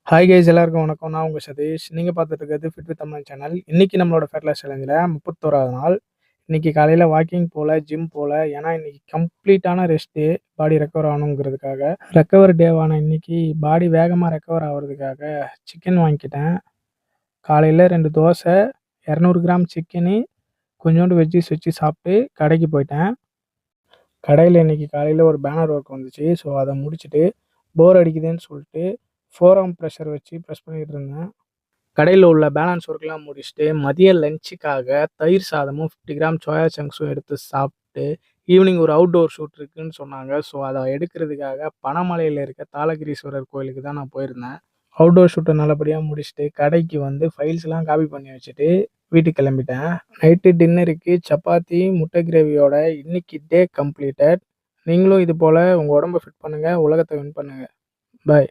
Hi guys எல்லாருக்கும் வணக்கம். நான் உங்க சதீஷ். நீங்க பார்த்துட்டு இருக்கிறது ஃபிட் வித் தமிழன் சேனல். இன்னைக்கு நம்மளோட ஃபேட் லாஸ் சேலஞ்சில் 31வது நாள். இன்னைக்கு காலையில் வாக்கிங் போல, ஜிம் போல. ஏன்னா இன்னைக்கு கம்ப்ளீட்டான ரெஸ்ட்டு, பாடி ரெக்கவர் ஆகணுங்கிறதுக்காக. ரெக்கவர் டேவான இன்னைக்கு பாடி வேகமாக ரெக்கவர் ஆகிறதுக்காக சிக்கன் வாங்கிக்கிட்டேன். காலையில் 2 தோசை, 200 கிராம் சிக்கனு, கொஞ்சோண்டு வெஜ்ஜீஸ் வச்சு சாப்பிட்டு கடைக்கு போயிட்டேன். கடையில் இன்னைக்கு காலையில் ஒரு பேனர் ஒர்க் வந்துச்சு. ஸோ அதை முடிச்சுட்டு போர் அடிக்குதுன்னு சொல்லிட்டு ஃபோராம் ப்ரெஷர் வச்சு ப்ரெஸ் பண்ணிகிட்டு இருந்தேன். கடையில் உள்ள பேலன்ஸ் ஒர்க்லாம் முடிச்சுட்டு மதிய லஞ்சுக்காக தயிர் சாதமும் 50 கிராம் சோயா சங்க்ஸும் எடுத்து சாப்பிட்டு ஈவினிங் ஒரு அவுட்டோர் ஷூட் இருக்குன்னு சொன்னாங்க. ஸோ அதை எடுக்கிறதுக்காக பனமலையில் இருக்க தாளகிரீஸ்வரர் கோயிலுக்கு தான் நான் போயிருந்தேன். அவுட்டோர் ஷூட்டை நல்லபடியாக முடிச்சுட்டு கடைக்கு வந்து ஃபைல்ஸ்லாம் காப்பி பண்ணி வச்சுட்டு வீட்டுக்கு கிளம்பிட்டேன். நைட்டு டின்னருக்கு சப்பாத்தி முட்டை கிரேவியோட இன்னைக்கு டே கம்ப்ளீட்டட். நீங்களும் இது போல் உங்கள் உடம்பை ஃபிட் பண்ணுங்கள், உலகத்தை வின் பண்ணுங்கள். பாய்.